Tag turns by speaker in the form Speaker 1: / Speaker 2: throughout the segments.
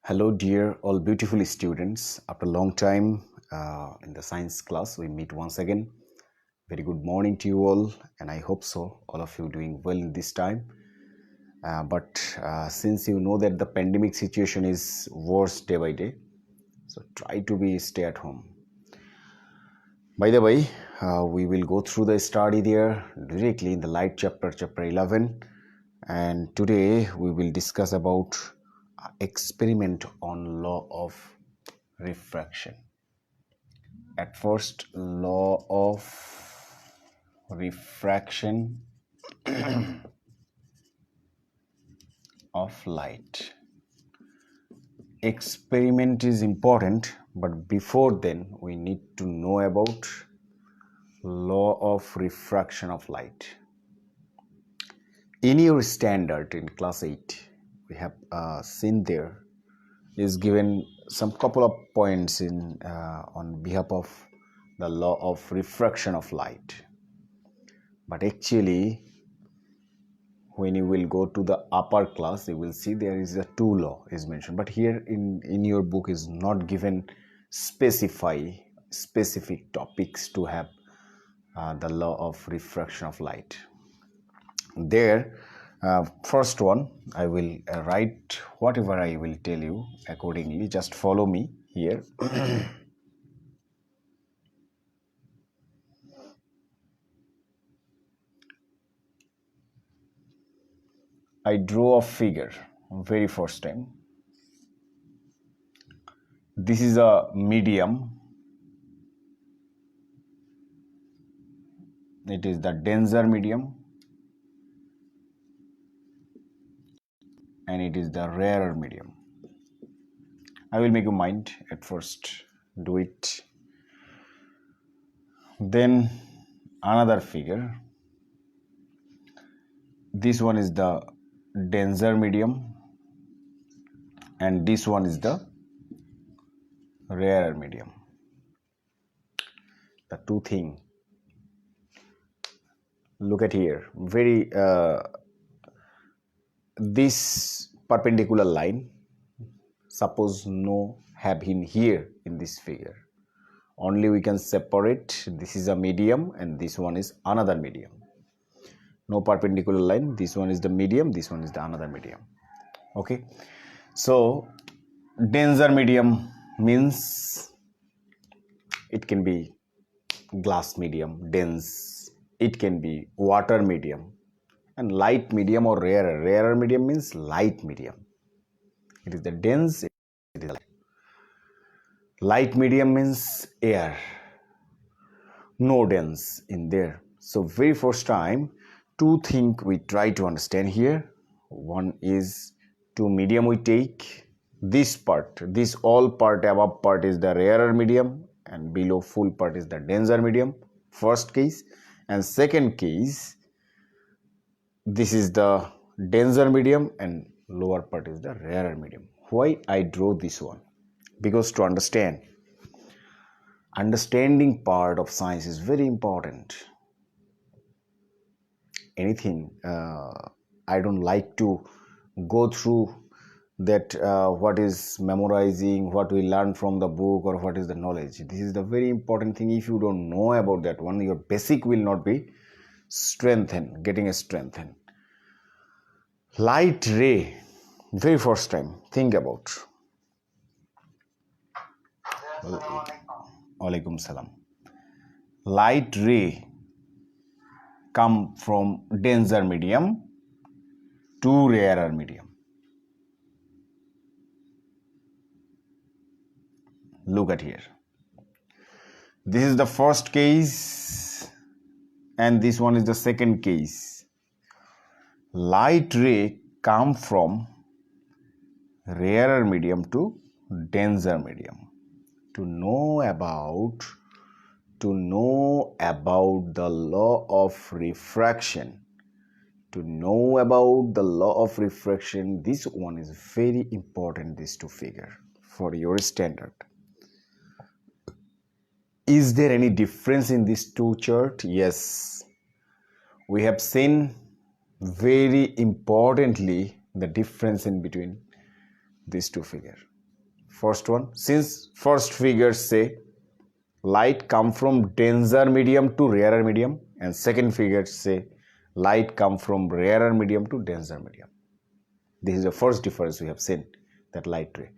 Speaker 1: Hello, dear all beautiful students. After a long time in the science class, we meet once again. Very good morning to you all, and I hope so. All of you doing well in this time. But since you know that the pandemic situation is worse day by day, so try to stay at home. By the way, we will go through the study there directly in the light chapter 11, and today we will discuss about experiment on law of refraction. At first, law of refraction of light. Experiment is important, but before then we need to know about law of refraction of light. In your standard in class 8, we have seen there is given some couple of points in on behalf of the law of refraction of light. But actually, when you will go to the upper class, you will see there is a two law is mentioned. But here in your book is not given specific topics to have the law of refraction of light. There, first one, I will write whatever I will tell you accordingly. Just follow me here. I draw a figure very first time. This is a medium. It is the denser medium, and it is the rarer medium. I will make you mind at first. Do it. Then another figure. This one is the denser medium, and this one is the rarer medium. The two things. Look at here. Very this perpendicular line. Suppose no have in here in this figure. Only we can separate. This is a medium, and this one is another medium. No perpendicular line. This one is the medium. This one is the another medium. Okay. So denser medium means it can be glass medium, dense. It can be water medium, and light medium or rarer. Rarer medium means light medium. It is the dense. It is the light medium means air. No dense in there. So very first time, two things we try to understand here. One is to medium we take. This part, this all part, above part is the rarer medium, and below full part is the denser medium. First case. And second case, this is the denser medium and lower part is the rarer medium. Why I draw this one? Because to understanding part of science is very important. Anything, I don't like to go through that what is memorizing, what we learn from the book, or what is the knowledge. This is the very important thing. If you don't know about that one, your basic will not be getting strengthened. Light ray, very first time, think about. Walaikum salam. Light ray come from denser medium to rarer medium. Look at here. This is the first case, and this one is the second case. Light ray come from rarer medium to denser medium. To know about the law of refraction. To know about the law of refraction, this one is very important, this to figure for your standard. Is there any difference in these two charts? Yes. We have seen very importantly the difference in between these two figures. First one, since first figures say light come from denser medium to rarer medium, and second figure say light come from rarer medium to denser medium. This is the first difference we have seen, that light ray.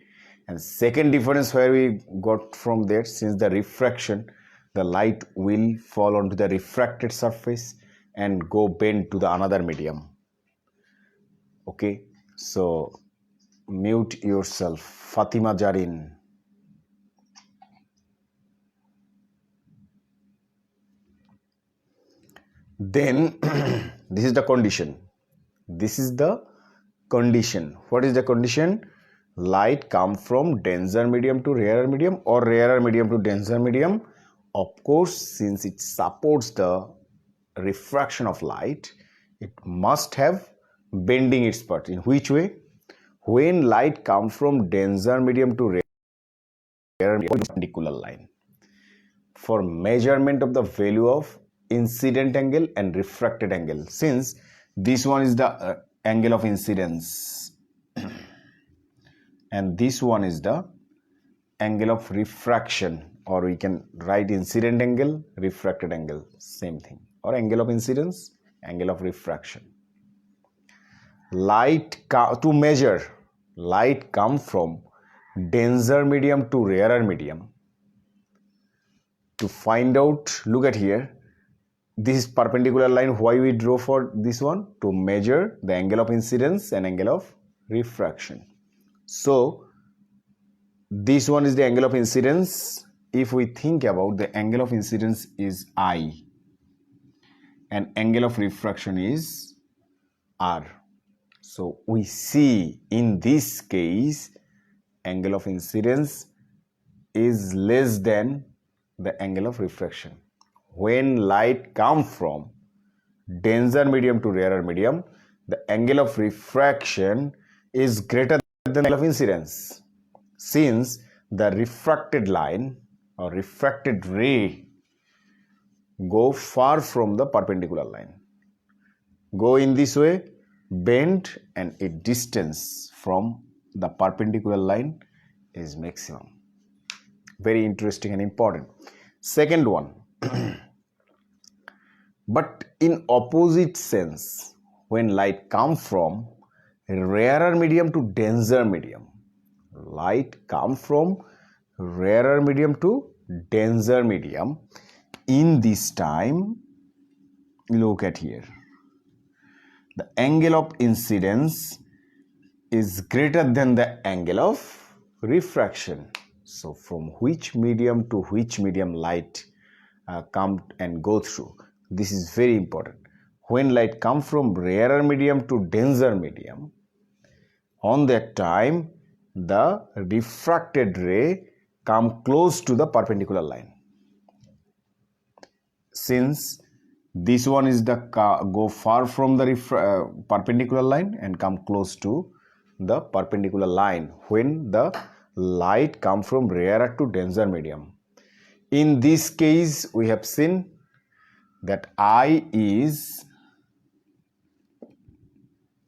Speaker 1: And second difference where we got from there, since the refraction, the light will fall onto the refracted surface and go bend to the another medium. Okay, so mute yourself, Fatima Jarin. Then this is the condition. This is the condition. What is the condition? Light come from denser medium to rarer medium or rarer medium to denser medium. Of course, since it supports the refraction of light, it must have bending its part. In which way? When light come from denser medium to rarer medium, perpendicular line. For measurement of the value of incident angle and refracted angle, since this one is the angle of incidence and this one is the angle of refraction, or we can write incident angle, refracted angle, same thing, or angle of incidence, angle of refraction. Light to measure light come from denser medium to rarer medium. To find out, look at here, this is perpendicular line. Why we draw for this one? To measure the angle of incidence and angle of refraction. So this one is the angle of incidence. If we think about, the angle of incidence is I and angle of refraction is R. So we see in this case angle of incidence is less than the angle of refraction. When light comes from denser medium to rarer medium, the angle of refraction is greater than the angle of incidence, since the refracted line or refracted ray go far from the perpendicular line, go in this way, bend, and a distance from the perpendicular line is maximum. Very interesting and important. Second one, but in opposite sense, when light comes from rarer medium to denser medium, light comes from rarer medium to denser medium, in this time, look at here, the angle of incidence is greater than the angle of refraction. So from which medium to which medium light come and go through, this is very important. When light comes from rarer medium to denser medium, on that time the refracted ray come close to the perpendicular line. Since this one is the go far from the perpendicular line and come close to the perpendicular line when the light come from rarer to denser medium. In this case, we have seen that I is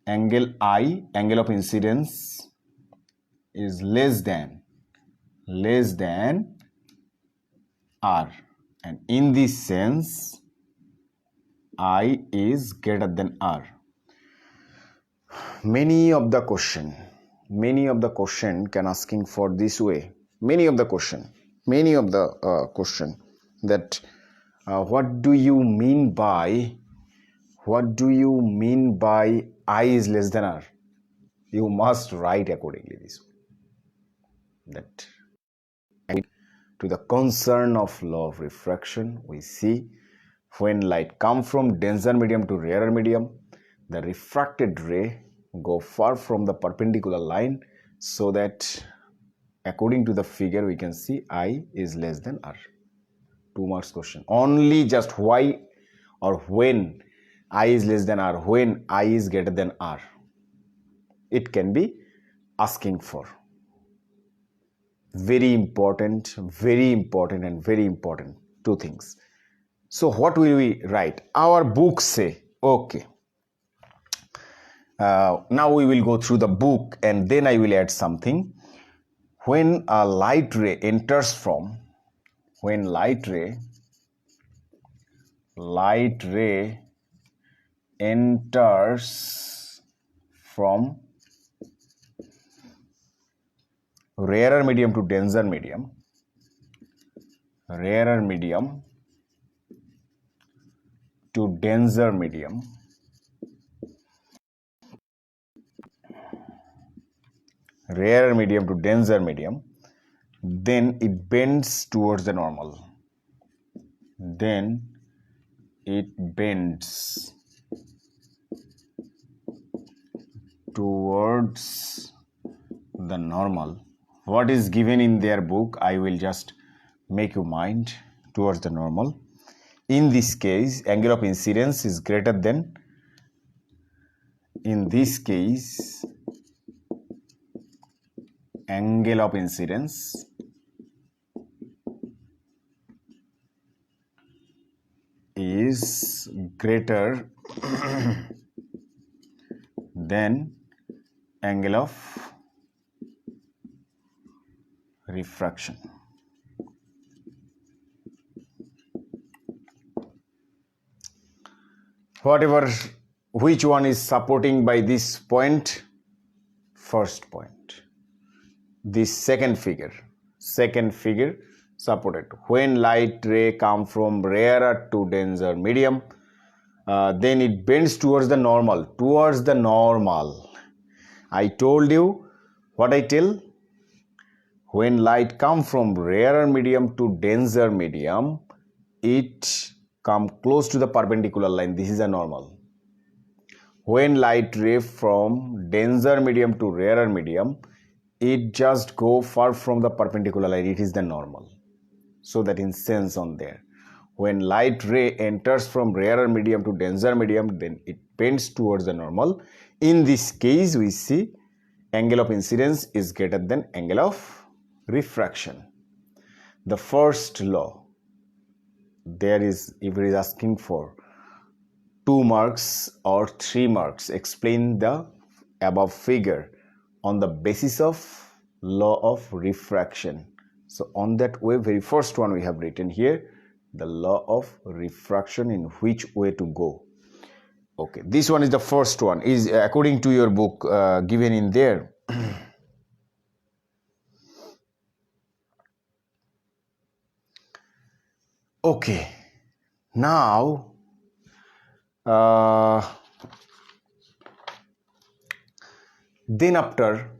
Speaker 1: angle I, angle of incidence is less than R, and in this sense I is greater than R. Many of the question can asking for this way. Many of the question that what do you mean by I is less than R? You must write accordingly this way. That to the concern of law of refraction, we see when light comes from denser medium to rarer medium, the refracted ray go far from the perpendicular line, so that according to the figure we can see I is less than R. 2 marks question. Only just why or when I is less than R, when I is greater than R, it can be asking for. Very important and very important 2 things. So what will we write? Our books say, okay, now we will go through the book and then I will add something. when a light ray enters from, when light ray enters from rarer medium to denser medium, rarer medium to denser medium, rarer medium to denser medium, then it bends towards the normal. Then it bends towards the normal. What is given in their book, I will just make you mind, towards the normal. In this case, angle of incidence is greater than, in this case, angle of incidence is greater than angle of refraction. Whatever, which one is supporting by this point? First point. This second figure supported. When light ray come from rarer to denser medium, then it bends towards the normal. I told you what I tell. When light come from rarer medium to denser medium, it come close to the perpendicular line. This is a normal. When light ray from denser medium to rarer medium, it just go far from the perpendicular line. It is the normal. So that in sense on there. When light ray enters from rarer medium to denser medium, then it bends towards the normal. In this case, we see angle of incidence is greater than angle of refraction. The first law, there is, if it is asking for 2 marks or 3 marks, explain the above figure on the basis of law of refraction. So on that way, very first one we have written here, the law of refraction, in which way to go. Okay, this one is the first one, is according to your book given in there. Okay, now then after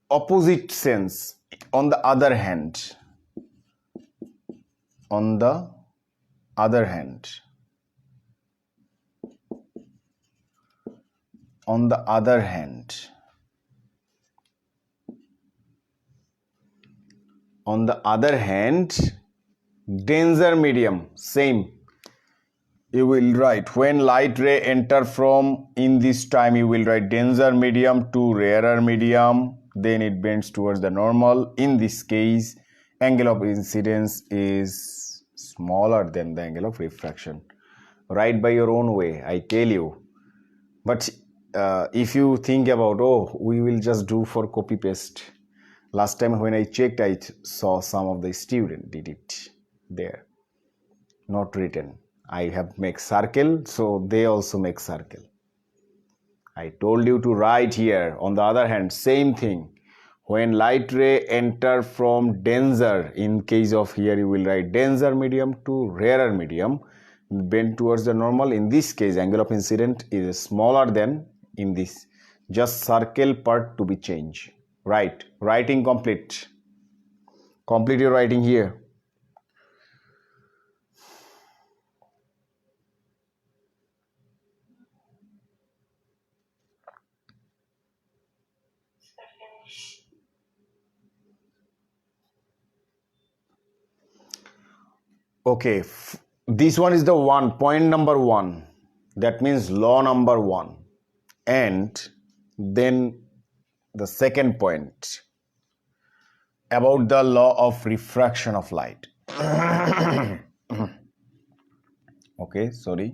Speaker 1: opposite sense, on the other hand, on the other hand, denser medium, same. You will write when light ray enter from, in this time you will write denser medium to rarer medium, then it bends towards the normal. In this case, angle of incidence is smaller than the angle of refraction. Write by your own way, I tell you. But if you think about, oh, we will just do for copy paste. Last time when I checked, I saw some of the students did it there, not written. I have make circle, so they also make circle. I told you to write here. On the other hand, same thing. When light ray enter from denser, in case of here you will write denser medium to rarer medium, bend towards the normal. In this case, angle of incidence is smaller than in this. Just circle part to be changed. Right. Writing complete. Complete your writing here. Okay, this one is the point number 1. That means law number 1. And then the second point about the law of refraction of light. Okay, sorry.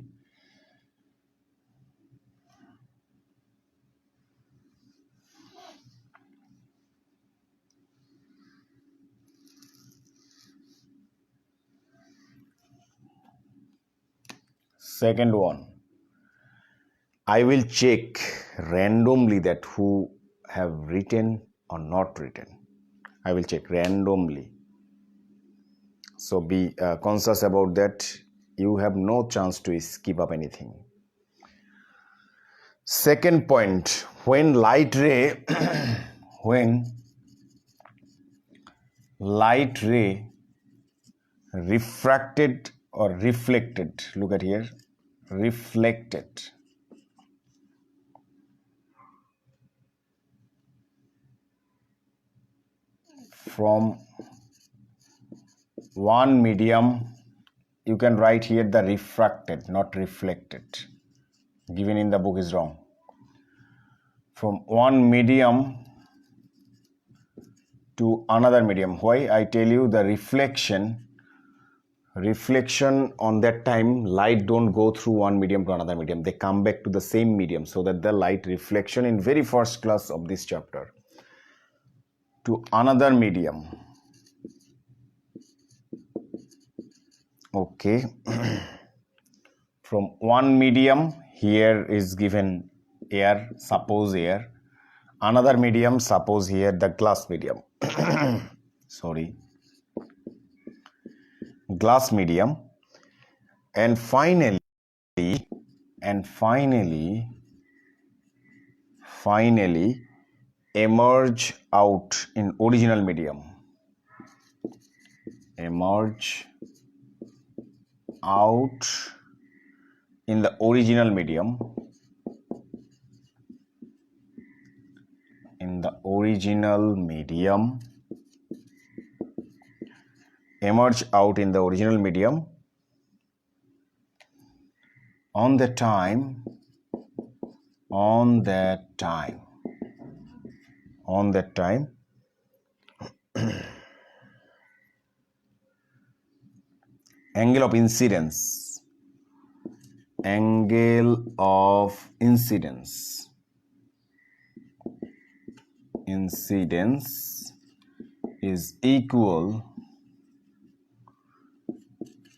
Speaker 1: Second one, I will check randomly that who have written or not written. I will check randomly. So be conscious about that. You have no chance to skip up anything. Second point, when light ray when light ray refracted or reflected, look at here, reflected from one medium, you can write here the refracted, not reflected. Given in the book is wrong. From one medium to another medium. Why? I tell you, the reflection on that time, light don't go through one medium to another medium. They come back to the same medium, so that the light reflection in very first class of this chapter to another medium. Okay. From one medium, here is given air, suppose air. Another medium, suppose here the glass medium. Sorry. Glass medium. And finally emerge out in original medium. Emerge out in the original medium. In the original medium. Emerge out in the original medium on that time angle of incidence is equal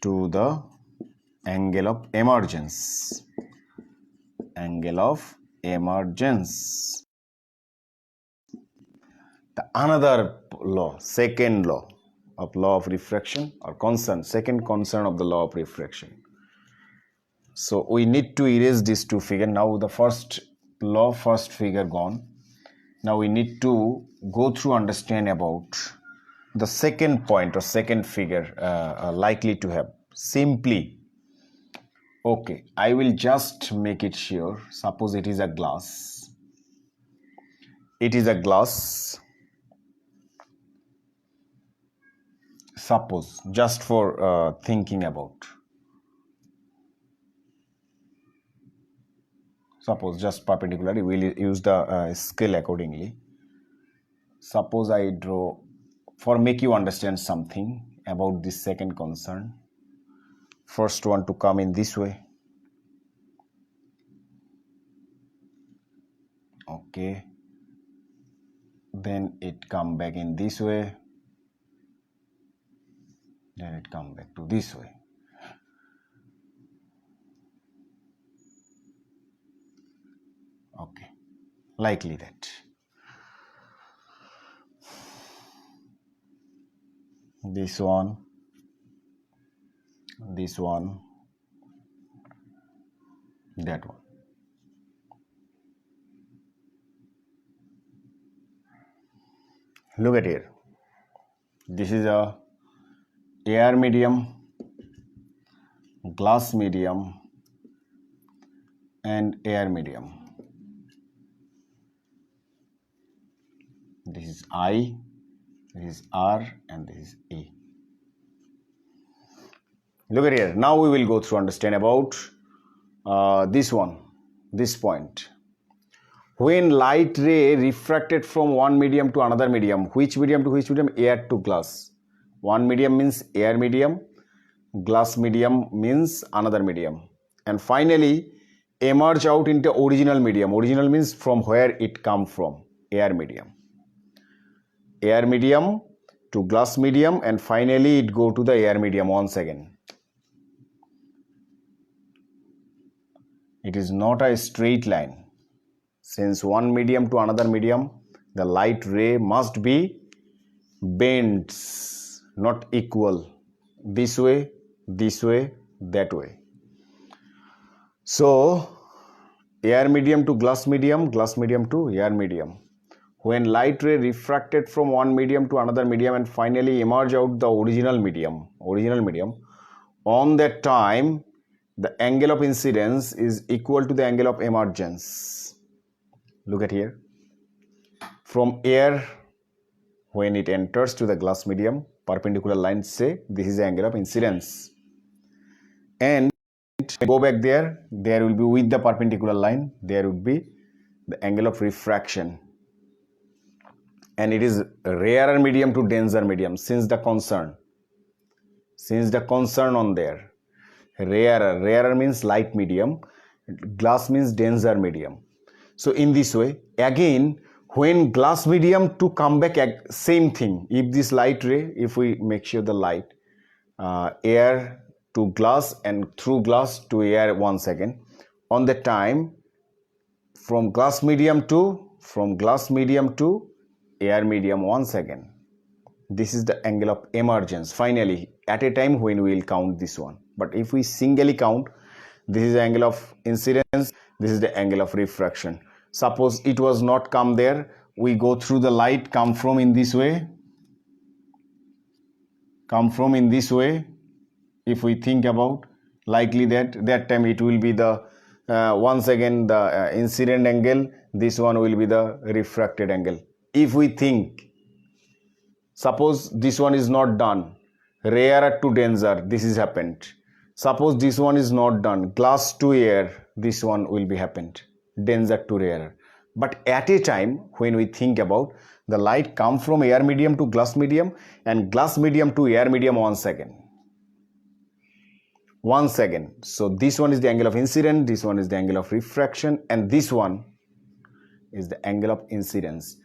Speaker 1: to the angle of emergence. The another law, second law of refraction, or second concern of the law of refraction. So we need to erase these two figures. Now the first law, first figure gone. Now we need to go through, understand about the second point or second figure likely to have. Simply, okay, I will just make it sure. Suppose it is a glass. Suppose, just for thinking about. Suppose just perpendicularly, we'll use the scale accordingly. Suppose I draw, for make you understand something about this second concern. First one to come in this way. Okay. Then it come back in this way. Then it come back to this way. Okay. Likely that. This one, that one. Look at here. This is a air medium, glass medium, and air medium. This is I, this is R, and this is E. Look at here. Now we will go through, understand about this point. When light ray refracted from one medium to another medium, which medium to which medium? Air to glass. One medium means air medium, glass medium means another medium. And finally, emerge out into original medium. Original means from where it come from, air medium. Air medium to glass medium, and finally it go to the air medium once again. It is not a straight line. Since one medium to another medium, the light ray must be bent, not equal. This way, that way. So, air medium to glass medium to air medium. When light ray refracted from one medium to another medium and finally emerge out the original medium, on that time, the angle of incidence is equal to the angle of emergence. Look at here. From air, when it enters to the glass medium, perpendicular lines say this is the angle of incidence. And go back there will be with the perpendicular line, there would be the angle of refraction. And it is rarer medium to denser medium since the concern on there. Rarer means light medium, glass means denser medium. So in this way, again, when glass medium to come back, same thing. If this light ray, if we make sure the light, air to glass and through glass to air once again, on the time from glass medium to air medium once again. This is the angle of emergence finally at a time when we will count this one. But if we singly count, this is the angle of incidence, this is the angle of refraction. Suppose it was not come there, we go through the light, come from in this way. If we think about likely that time it will be the once again the incident angle, this one will be the refracted angle. If we think, suppose this one is not done, rarer to denser, this is happened. Suppose this one is not done, glass to air, this one will be happened, denser to rarer. But at a time when we think about the light come from air medium to glass medium and glass medium to air medium once again. So this one is the angle of incidence, this one is the angle of refraction, and this one is the angle of incidence.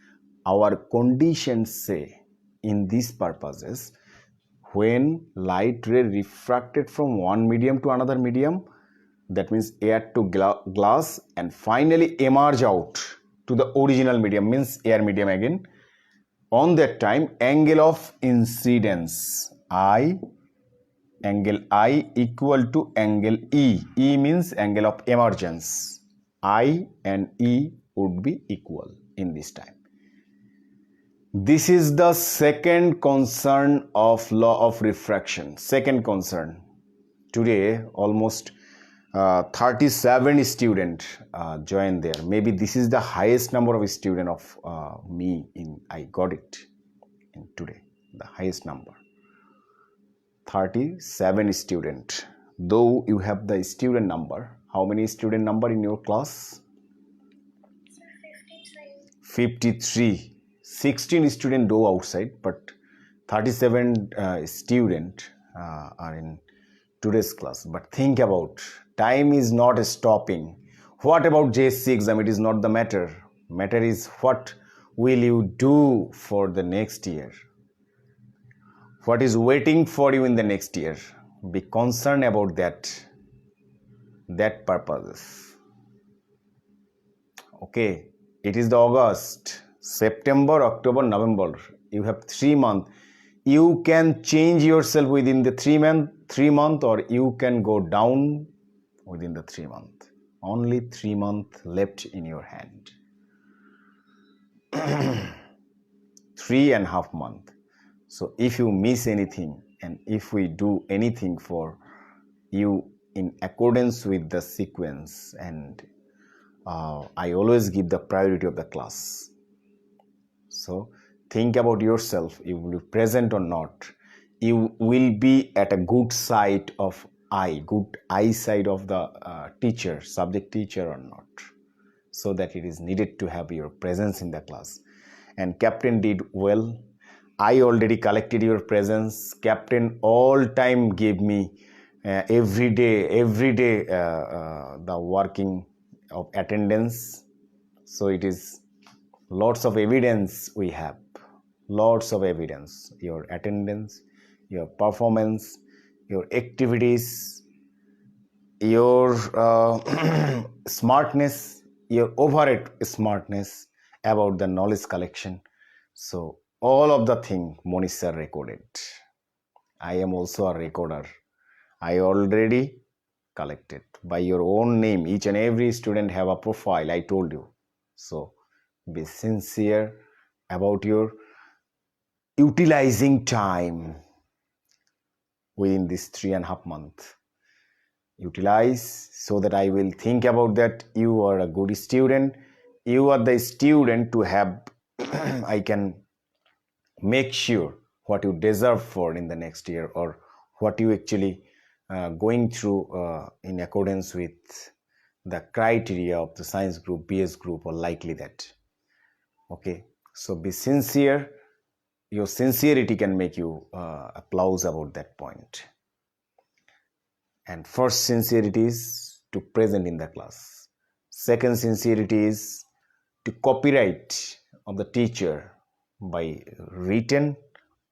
Speaker 1: Our conditions say in these purposes, when light ray refracted from one medium to another medium, that means air to glass, and finally emerge out to the original medium, means air medium again, on that time angle of incidence angle I equal to angle E. E means angle of emergence. I and E would be equal in this time. This is the second concern of law of refraction. Second concern. Today almost 37 students joined there. Maybe this is the highest number of student of I got it in today, the highest number. 37 student. Though you have the student number, how many student number in your class? 53. 16 student though outside, but 37 student are in today's class. But think about, time is not stopping. What about JSC exam? It is not the matter. Matter is what will you do for the next year? What is waiting for you in the next year? Be concerned about that purpose. Okay, it is the August, September, October, November. You have 3 months. You can change yourself within the 3 month, or you can go down within the 3 month. Only 3 months left in your hand. 3.5 months. So if you miss anything, and if we do anything for you in accordance with the sequence, and I always give the priority of the class. So think about yourself, you will be present or not. You will be at a good side of good eyesight of the teacher, subject teacher or not. So that it is needed to have your presence in the class. And captain did well. I already collected your presence. Captain all time gave me every day the working of attendance. So it is lots of evidence we have. Lots of evidence. Your attendance, your performance, your activities. your smartness, your overhead smartness about the knowledge collection. So all of the thing Monish sir recorded. I am also a recorder. I already collected by your own name. Each and every student have a profile. I told you. So be sincere about your utilizing time within this 3.5 months. Utilize so that I will think about that you are a good student. You are the student to have I can make sure what you deserve for in the next year, or what you actually going through in accordance with the criteria of the science group, BS group, or likely that. Okay, so be sincere. Your sincerity can make you applause about that point. And first sincerity is to present in the class. Second sincerity is to copyright of the teacher by written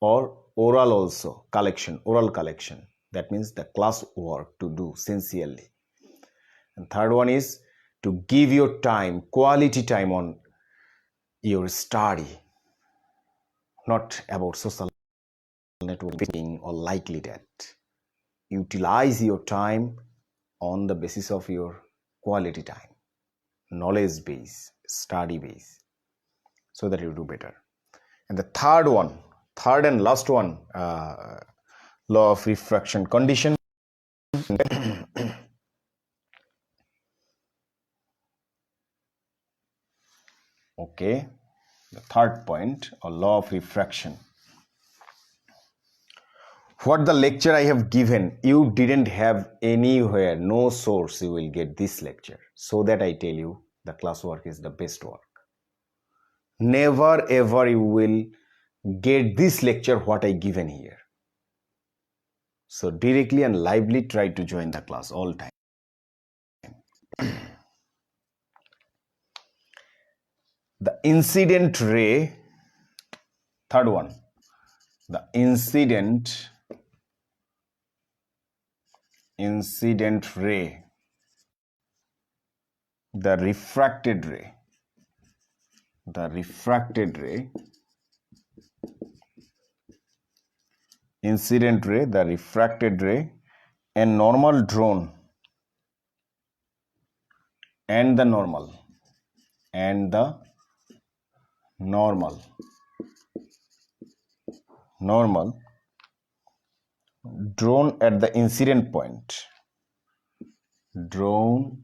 Speaker 1: or oral also collection, oral collection. That means the class work to do sincerely. And third one is to give your time, quality time on your study, not about social networking or likely that. Utilize your time on the basis of your quality time, knowledge base, study base, so that you do better. And the third and last one, law of refraction condition. Okay, the third point, or law of refraction. What the lecture I have given, you didn't have anywhere, no source you will get this lecture. So that I tell you, the classwork is the best work. Never ever you will get this lecture what I given here. So directly and lively try to join the class all time. The incident ray, third one, the incident ray, the refracted ray, incident ray, the refracted ray, and normal drone, and the normal drone at the incident point, drone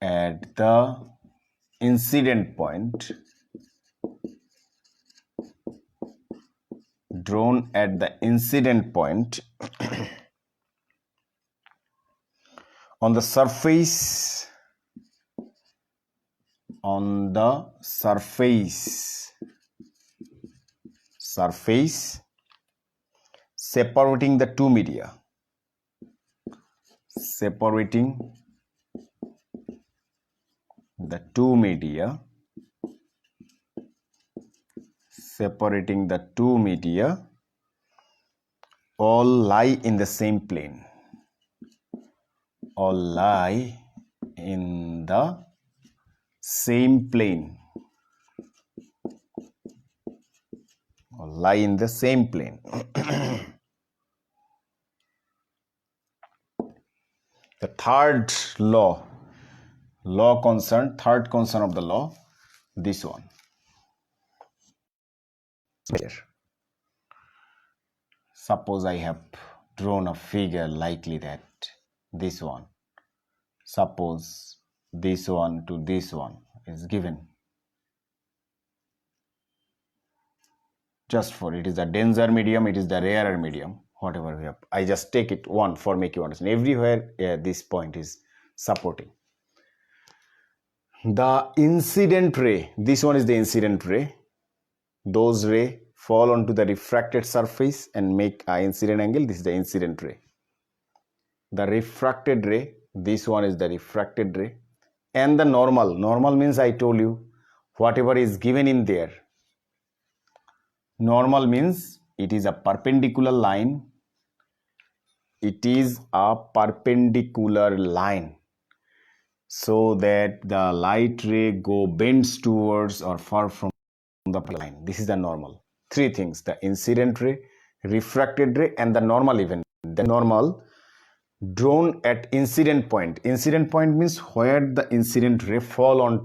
Speaker 1: at the incident point, drone at the incident point on the surface, separating the two media, all lie in the same plane, The third third concern of the law, this one. Suppose I have drawn a figure likely that this one. Suppose this one to this one is given. Just for it is the denser medium, it is the rarer medium, whatever we have. I just take it one for make you understand. Everywhere this point is supporting. The incident ray, this one is the incident ray. Those rays fall onto the refracted surface and make an incident angle. This is the incident ray. The refracted ray, this one is the refracted ray. And the normal. Normal means I told you whatever is given in there. Normal means it is a perpendicular line It is a perpendicular line, so that the light ray bends towards or far from the line. This is the normal. Three things: the incident ray, refracted ray, and the normal event. The normal drawn at incident point. Incident point means where the incident ray fall on.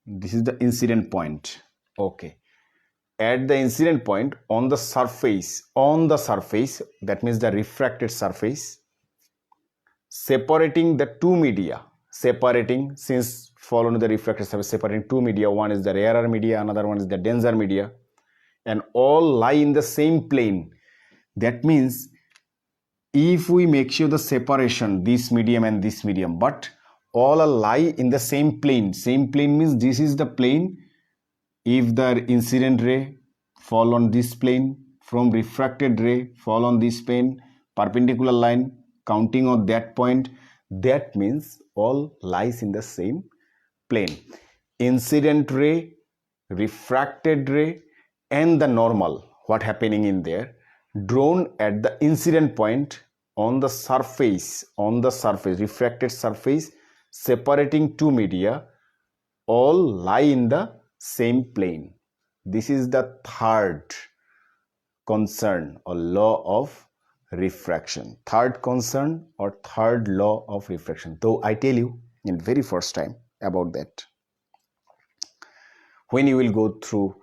Speaker 1: This is the incident point. Okay. At the incident point on the surface, that means the refracted surface, separating the two media, since fall on the refracted surface, separating two media. One is the rarer media, another one is the denser media, and all lie in the same plane. That means if we make sure the separation, this medium and this medium, but all lie in the same plane. Same plane means this is the plane. If the incident ray fall on this plane, from refracted ray fall on this plane, perpendicular line counting on that point, that means all lies in the same plane. Incident ray, refracted ray, and the normal, what happening in there, drawn at the incident point on the surface, refracted surface, separating two media, all lie in the same plane. This is the third concern or law of refraction. Third concern or third law of refraction. Though I tell you in very first time about that. When you will go through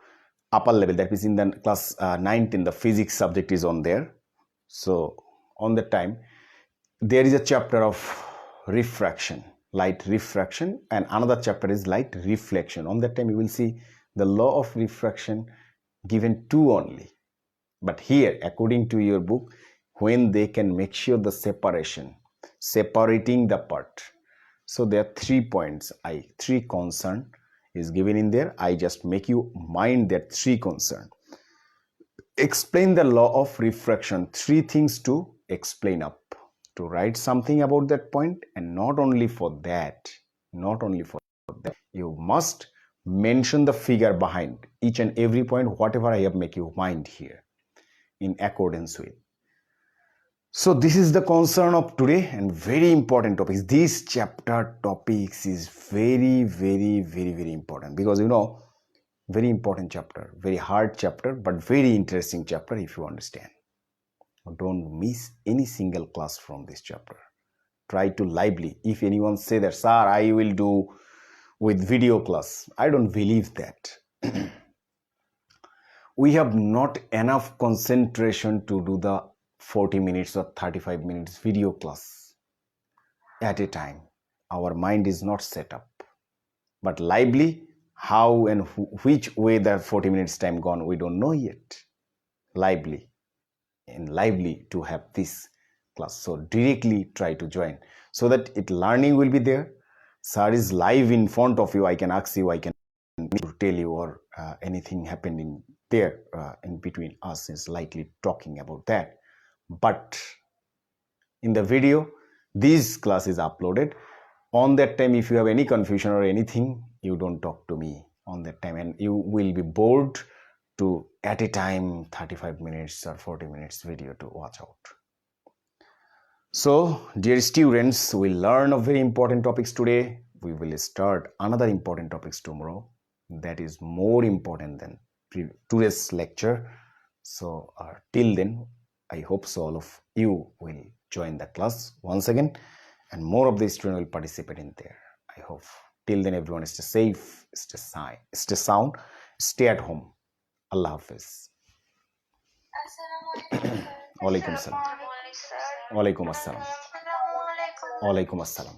Speaker 1: upper level, that is in the class 19, the physics subject is on there. So on the time, there is a chapter of refraction, light refraction, and another chapter is light reflection. On that time you will see the law of refraction given two only. But here, according to your book, when they can make sure the separation, separating the part. So there are 3 points, three concern is given in there. I just make you mind that 3 concern. Explain the law of refraction. 3 things to explain up, to write something about that point, and not only for that, you must mention the figure behind each and every point, whatever I have make you mind here in accordance with. So this is the concern of today, and very important topics. This chapter topics is very, very, very, very important, because very important chapter, very hard chapter, but very interesting chapter if you understand. Don't miss any single class from this chapter. Try to lively. If anyone say that, sir, I will do with video class, I don't believe that. We have not enough concentration to do the 40 minutes or 35 minutes video class at a time. Our mind is not set up. But lively, how and which way the 40 minutes time gone, we don't know yet. Lively to have this class. So directly try to join, so that learning will be there. Sir is live in front of you. I can ask you, I can tell you, or anything happened in there in between us is likely talking about that. But in the video, this class is uploaded. On that time, if you have any confusion or anything, you don't talk to me on that time, and you will be bored to at a time 35 minutes or 40 minutes video to watch out. So dear students, we learn a very important topics today. We will start another important topics tomorrow that is more important than today's lecture. So till then, I hope so all of you will join the class once again, and more of the students will participate in there. I hope. Till then, everyone stay safe, stay sound, stay at home. Allah Hafiz. Walaikum Assalam. Walaikum Assalam. Walaikum Assalam.